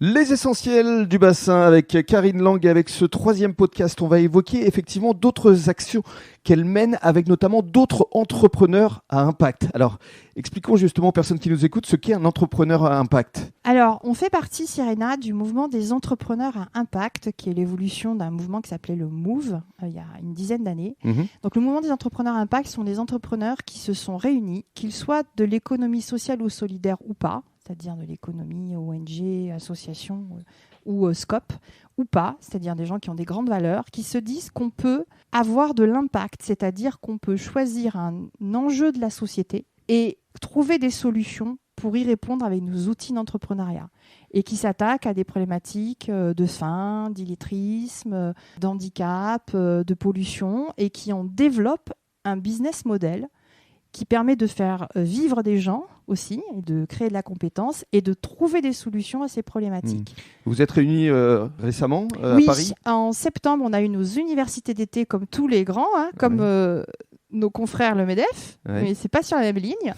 Les essentiels du bassin avec Karine Lang et avec ce troisième podcast, on va évoquer effectivement d'autres actions qu'elle mène avec notamment d'autres entrepreneurs à impact. Alors, expliquons justement aux personnes qui nous écoutent ce qu'est un entrepreneur à impact. Alors, on fait partie, Sirena, du mouvement des entrepreneurs à impact, qui est l'évolution d'un mouvement qui s'appelait le MOVE, il y a une dizaine d'années. Donc, le mouvement des entrepreneurs à impact sont des entrepreneurs qui se sont réunis, qu'ils soient de l'économie sociale ou solidaire ou pas, c'est-à-dire de l'économie ONG, association ou SCOP, ou pas, c'est-à-dire des gens qui ont des grandes valeurs, qui se disent qu'on peut avoir de l'impact, c'est-à-dire qu'on peut choisir un enjeu de la société et trouver des solutions pour y répondre avec nos outils d'entrepreneuriat et qui s'attaquent à des problématiques de faim, d'illettrisme, d'handicap, de pollution et qui en développent un business model qui permet de faire vivre des gens aussi, et de créer de la compétence et de trouver des solutions à ces problématiques. Vous êtes réunis récemment à Paris ? Oui, en septembre, on a eu nos universités d'été comme tous les grands, comme nos confrères le MEDEF, mais c'est pas sur la même ligne.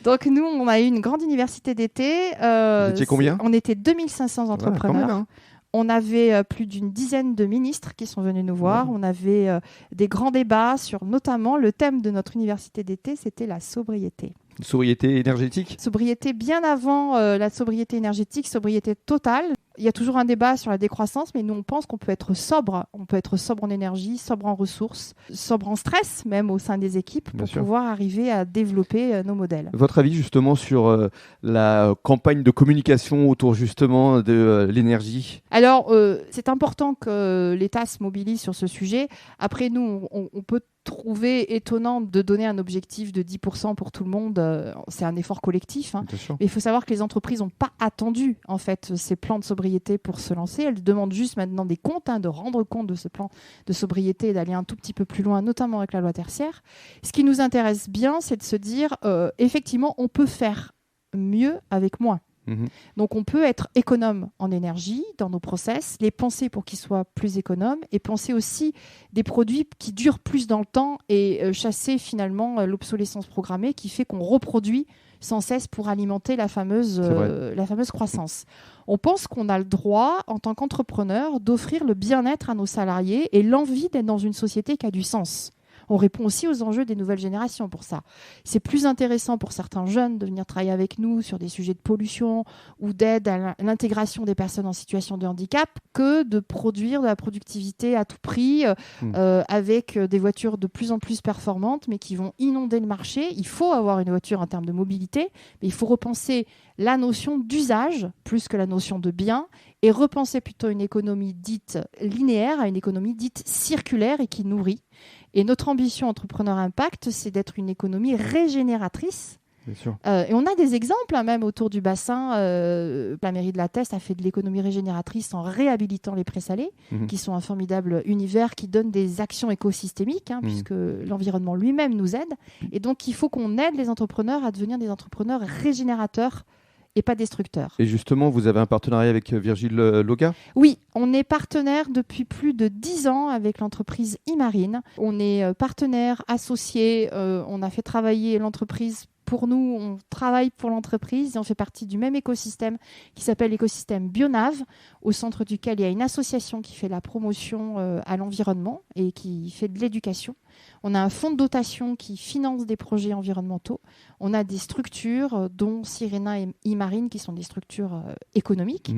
Donc nous, on a eu une grande université d'été. Vous étiez combien ? On était 2500 entrepreneurs. Quand même, On avait plus d'une dizaine de ministres qui sont venus nous voir. On avait des grands débats sur notamment le thème de notre université d'été, c'était la sobriété. Sobriété énergétique ? Sobriété bien avant la sobriété énergétique, sobriété totale. Il y a toujours un débat sur la décroissance, mais nous, on pense qu'on peut être sobre. On peut être sobre en énergie, sobre en ressources, sobre en stress, même au sein des équipes, pour pouvoir arriver à développer nos modèles. Votre avis justement sur la campagne de communication autour justement de l'énergie ? Alors, c'est important que l'État se mobilise sur ce sujet. Après, nous, on peut trouver étonnant de donner un objectif de 10% pour tout le monde. C'est un effort collectif. Mais il faut savoir que les entreprises n'ont pas attendu en fait, ces plans de sobriété pour se lancer. Elles demandent juste maintenant des comptes, de rendre compte de ce plan de sobriété et d'aller un tout petit peu plus loin, notamment avec la loi tertiaire. Ce qui nous intéresse bien, c'est de se dire, effectivement, on peut faire mieux avec moins. Donc on peut être économe en énergie dans nos process, les penser pour qu'ils soient plus économes et penser aussi des produits qui durent plus dans le temps et chasser finalement l'obsolescence programmée qui fait qu'on reproduit sans cesse pour alimenter la fameuse croissance. On pense qu'on a le droit en tant qu'entrepreneur d'offrir le bien-être à nos salariés et l'envie d'être dans une société qui a du sens. On répond aussi aux enjeux des nouvelles générations pour ça. C'est plus intéressant pour certains jeunes de venir travailler avec nous sur des sujets de pollution ou d'aide à l'intégration des personnes en situation de handicap que de produire de la productivité à tout prix avec des voitures de plus en plus performantes mais qui vont inonder le marché. Il faut avoir une voiture en termes de mobilité, mais il faut repenser la notion d'usage plus que la notion de bien et repenser plutôt une économie dite linéaire à une économie dite circulaire et qui nourrit. Et notre ambition Entrepreneur Impact, c'est d'être une économie régénératrice. Bien sûr. Et on a des exemples même autour du bassin. La mairie de La Teste a fait de l'économie régénératrice en réhabilitant les prés-salés, qui sont un formidable univers qui donne des actions écosystémiques, puisque l'environnement lui-même nous aide. Et donc, il faut qu'on aide les entrepreneurs à devenir des entrepreneurs régénérateurs et pas destructeurs. Et justement, vous avez un partenariat avec Virgile Loga ? Oui, on est partenaire depuis plus de 10 ans avec l'entreprise Imarine. On est partenaire, associé, on a fait travailler l'entreprise pour nous, on travaille pour l'entreprise et on fait partie du même écosystème qui s'appelle l'écosystème Bionav, au centre duquel il y a une association qui fait la promotion à l'environnement et qui fait de l'éducation. On a un fonds de dotation qui finance des projets environnementaux. On a des structures, dont Sirena et Imarine, qui sont des structures économiques,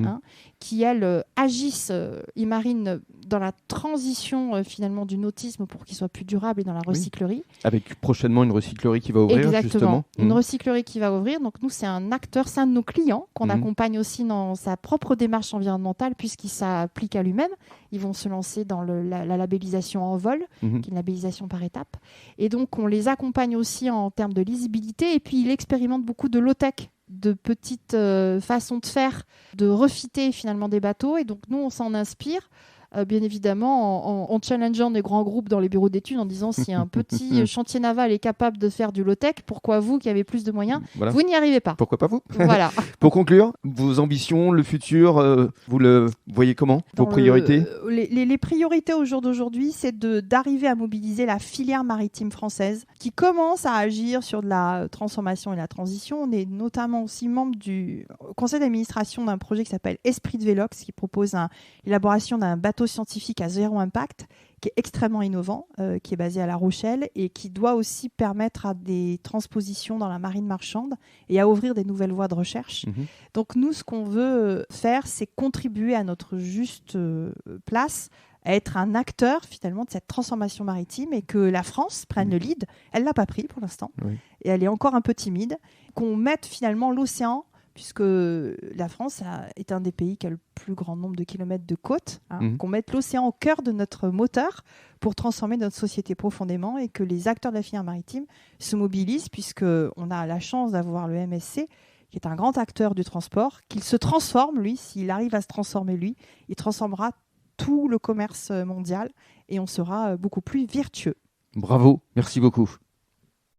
qui, elles, agissent, Imarine, dans la transition finalement du nautisme pour qu'il soit plus durable et dans la recyclerie. Avec prochainement une recyclerie qui va ouvrir, Exactement. justement. Une recyclerie qui va ouvrir. Donc nous, c'est un acteur, c'est un de nos clients qu'on accompagne aussi dans sa propre démarche environnementale puisqu'il s'applique à lui-même. Ils vont se lancer dans la labellisation en vol, qui est une labellisation par étapes. Et donc, on les accompagne aussi en termes de lisibilité. Et puis, il expérimente beaucoup de low-tech, de petites façons de faire, de refiter finalement des bateaux. Et donc, nous, on s'en inspire bien évidemment en challengeant des grands groupes dans les bureaux d'études en disant si un petit chantier naval est capable de faire du low-tech, pourquoi vous qui avez plus de moyens, vous n'y arrivez pas. Pourquoi pas vous? Voilà. Pour conclure, vos ambitions, le futur, vous le voyez comment? Vos priorités? Les priorités au jour d'aujourd'hui, c'est d'arriver à mobiliser la filière maritime française qui commence à agir sur de la transformation et la transition. On est notamment aussi membre du conseil d'administration d'un projet qui s'appelle Esprit de Vélox, qui propose l'élaboration d'un bateau scientifique à zéro impact, qui est extrêmement innovant, qui est basé à La Rochelle et qui doit aussi permettre à des transpositions dans la marine marchande et à ouvrir des nouvelles voies de recherche. Donc nous, ce qu'on veut faire, c'est contribuer à notre juste place, à être un acteur finalement de cette transformation maritime et que la France prenne le lead. Elle ne l'a pas pris pour l'instant et elle est encore un peu timide. Qu'on mette finalement l'océan, puisque la France est un des pays qui a le plus grand nombre de kilomètres de côte, qu'on mette l'océan au cœur de notre moteur pour transformer notre société profondément et que les acteurs de la filière maritime se mobilisent, puisqu'on a la chance d'avoir le MSC, qui est un grand acteur du transport, qu'il se transforme, lui, s'il arrive à se transformer, lui, il transformera tout le commerce mondial et on sera beaucoup plus vertueux. Bravo, merci beaucoup.